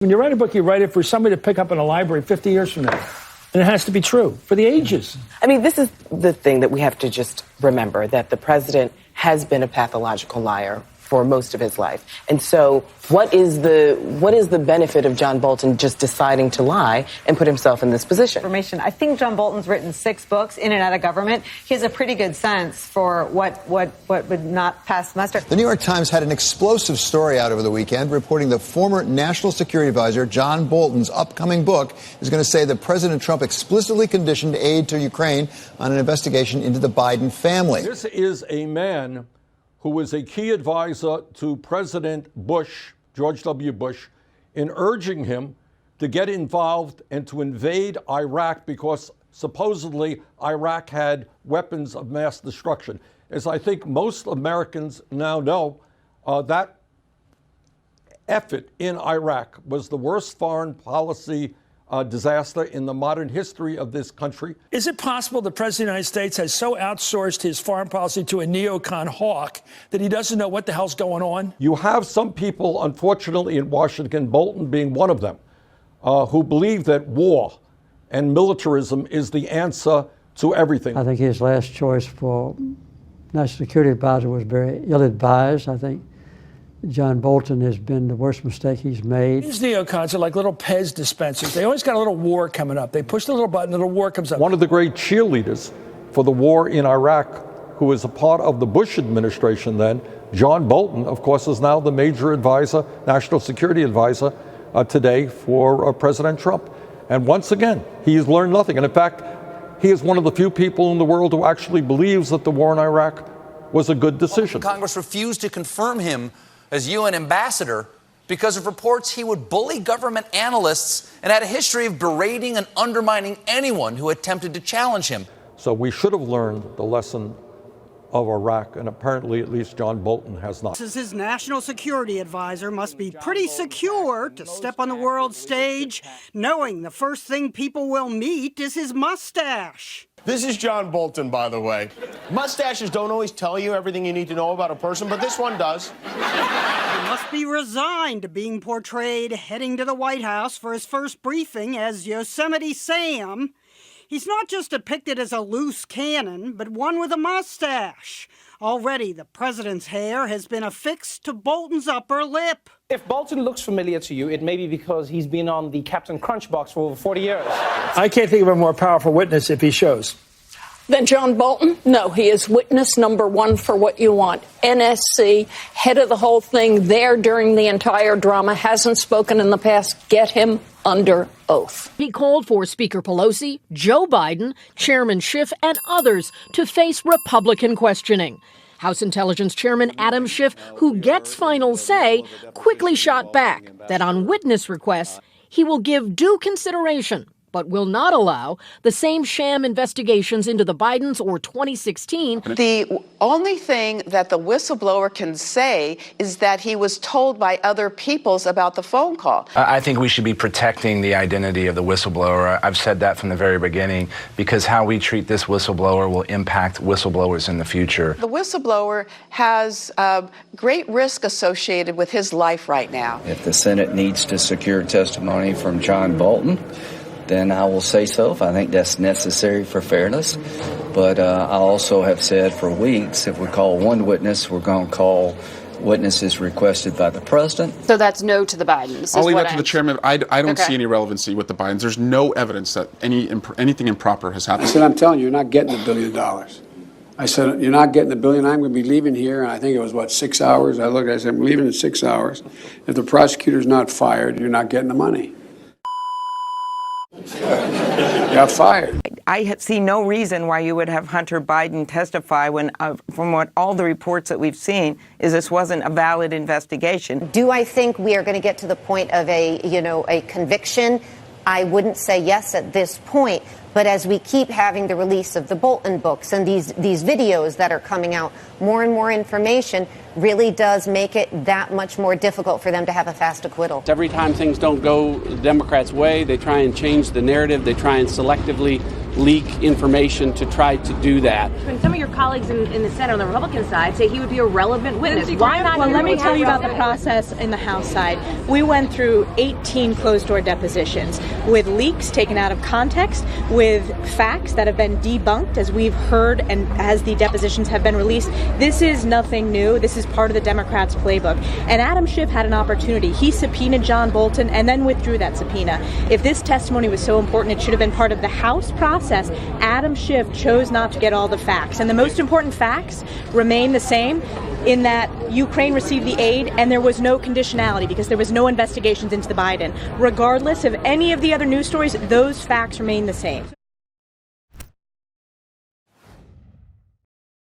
When you write a book, you write it for somebody to pick up in a library 50 years from now. And it has to be true for the ages. I mean, this is the thing that we have to just remember, that the president has been a pathological liar for most of his life. And so what is the benefit of John Bolton just deciding to lie and put himself in this position? I think John Bolton's written 6 books in and out of government. He has a pretty good sense for what would not pass muster. The New York Times had an explosive story out over the weekend reporting that former National Security Advisor John Bolton's upcoming book is going to say that President Trump explicitly conditioned aid to Ukraine on an investigation into the Biden family. This is a man who was a key advisor to President Bush, George W. Bush, in urging him to get involved and to invade Iraq because supposedly Iraq had weapons of mass destruction. As I think most Americans now know, that effort in Iraq was the worst foreign policy disaster in the modern history of this country. Is it possible the President of the United States has so outsourced his foreign policy to a neocon hawk that he doesn't know what the hell's going on? You have some people, unfortunately, in Washington, Bolton being one of them, who believe that war and militarism is the answer to everything. I think his last choice for National Security Advisor was very ill-advised. I think John Bolton has been the worst mistake he's made. These neocons are like little Pez dispensers. They always got a little war coming up. They push the little button, the little war comes up. One of the great cheerleaders for the war in Iraq, who was a part of the Bush administration then, John Bolton, of course, is now the major advisor, national security advisor today for President Trump. And once again, he has learned nothing. And in fact, he is one of the few people in the world who actually believes that the war in Iraq was a good decision. Congress refused to confirm him as UN ambassador because of reports he would bully government analysts and had a history of berating and undermining anyone who attempted to challenge him. So we should have learned the lesson of Iraq, and apparently at least John Bolton has not. His national security advisor must be pretty secure to step on the world stage, knowing the first thing people will meet is his mustache. This is John Bolton, by the way. Mustaches don't always tell you everything you need to know about a person, but this one does. He must be resigned to being portrayed heading to the White House for his first briefing as Yosemite Sam. He's not just depicted as a loose cannon, but one with a mustache. Already, the president's hair has been affixed to Bolton's upper lip. If Bolton looks familiar to you, it may be because he's been on the Captain Crunch box for over 40 years. I can't think of a more powerful witness if he shows. Then John Bolton? No, he is witness number one for what you want. NSC, head of the whole thing, there during the entire drama, hasn't spoken in the past. Get him under oath. He called for Speaker Pelosi, Joe Biden, Chairman Schiff, and others to face Republican questioning. House Intelligence Chairman Adam Schiff, who gets final say, quickly shot back that on witness requests, he will give due consideration, but will not allow the same sham investigations into the Bidens or 2016. The only thing that the whistleblower can say is that he was told by other peoples about the phone call. I think we should be protecting the identity of the whistleblower. I've said that from the very beginning, because how we treat this whistleblower will impact whistleblowers in the future. The whistleblower has great risk associated with his life right now. If the Senate needs to secure testimony from John Bolton, then I will say so if I think that's necessary for fairness. But I also have said for weeks, if we call one witness, we're going to call witnesses requested by the president. So that's no to the Bidens. I'll leave that to the chairman. I don't see any relevancy with the Bidens. There's no evidence that anything improper has happened. I said, I'm telling you, you're not getting $1 billion. I said, you're not getting $1 billion. I'm going to be leaving here. And I think it was, 6 hours? I said, I'm leaving in 6 hours. If the prosecutor's not fired, you're not getting the money. Got fired. I see no reason why you would have Hunter Biden testify when, from what all the reports that we've seen, is this wasn't a valid investigation. Do I think we are going to get to the point of a conviction? I wouldn't say yes at this point. But as we keep having the release of the Bolton books and these videos that are coming out, more and more information really does make it that much more difficult for them to have a fast acquittal. Every time things don't go the Democrats' way, they try and change the narrative. They try and selectively leak information to try to do that. And some of your colleagues in the Senate on the Republican side say he would be a relevant witness. Why not? Well, let me tell you about the process in the House side. We went through 18 closed-door depositions with leaks taken out of context, with facts that have been debunked as we've heard and as the depositions have been released. This is nothing new. This is part of the Democrats' playbook. And Adam Schiff had an opportunity. He subpoenaed John Bolton and then withdrew that subpoena. If this testimony was so important, it should have been part of the House process. Adam Schiff chose not to get all the facts. And the most important facts remain the same, in that Ukraine received the aid and there was no conditionality because there was no investigations into the Biden. Regardless of any of the other news stories, those facts remain the same.